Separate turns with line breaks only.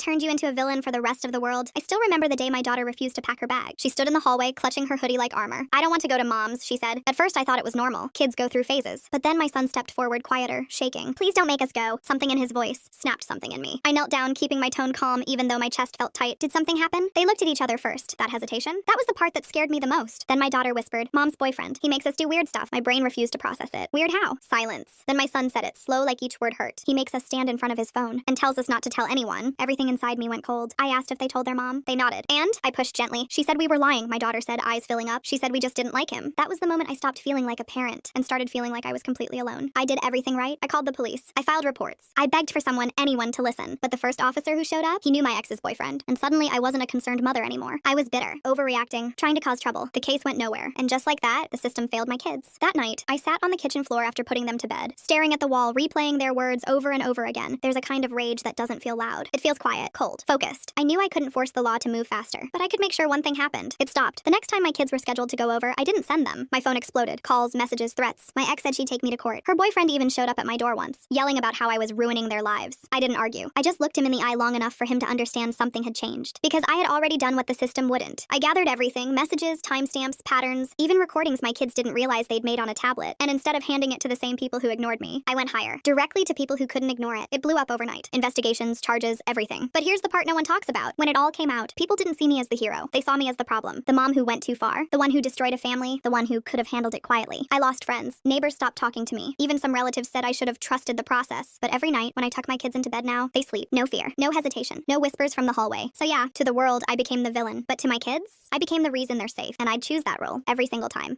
turned you into a villain for the rest of the world? I still remember the day my daughter refused to pack her bag. She stood in the hallway, clutching her hoodie like armor. "I don't want to go to mom's," she said. At first, I thought it was normal. Kids go through phases. But then my son stepped forward, quieter, shaking. "Please don't make us go." Something in his voice snapped something in me. I knelt down, keeping my tone calm, even though my chest felt tight. Did something happen? They looked at each other first. That hesitation? That was the part that scared me the most. Then my daughter whispered, "Mom's boyfriend. He makes us do weird stuff." My brain refused to process it. Weird how? Silence. Then my son said it, slow like each word hurt. "He makes us stand in front of his phone and tells us not to tell anyone." Everything inside me went cold. I asked if they told their mom. They nodded. "And?" I pushed gently. "She said we were lying," my daughter said, eyes filling up. "She said we just didn't like him." That was the moment I stopped feeling like a parent and started feeling like I was completely alone. I did everything right. I called the police. I filed reports. I begged for anyone to listen. But the first officer who showed up, he knew my ex's boyfriend. And suddenly I wasn't a concerned mother anymore. I was bitter, overreacting, trying to cause trouble. The case went nowhere. And just like that, the system failed my kids. That night, I sat on the kitchen floor after putting them to bed, staring at the wall, replaying their words over and over again. There's a kind of rage that doesn't feel loud. It feels quiet, cold, focused. I knew I couldn't force the law to move faster, but I could make sure one thing happened. It stopped. The next time my kids were scheduled to go over, I didn't send them. My phone exploded. Calls, messages, threats. My ex said she'd take me to court. Her boyfriend even showed up at my door once, yelling about how I was ruining their lives. I didn't argue. I just looked him in the eye long enough for him to understand something had changed. Because I had already done what the system wouldn't. I gathered everything, messages, timestamps, patterns, even recordings my kids didn't realize they'd made on a tablet. And instead of handing it to the same people who ignored me, I went higher. Directly to people who couldn't ignore it. It blew up overnight. Investigations, charges, everything. But here's the part no one talks about. When it all came out, people didn't see me as the hero. They saw me as the problem. The mom who went too far. The one who destroyed a family. The one who could have handled it quietly. I lost friends. Neighbors stopped talking to me. Even some relatives said I should have trusted the process. But every night, when I tuck my kids into bed now, they sleep. No fear. No hesitation. No whispers from the hallway. So yeah, to the world, I became the villain. But to my kids, I became the reason they're safe. And I'd choose that role every single time.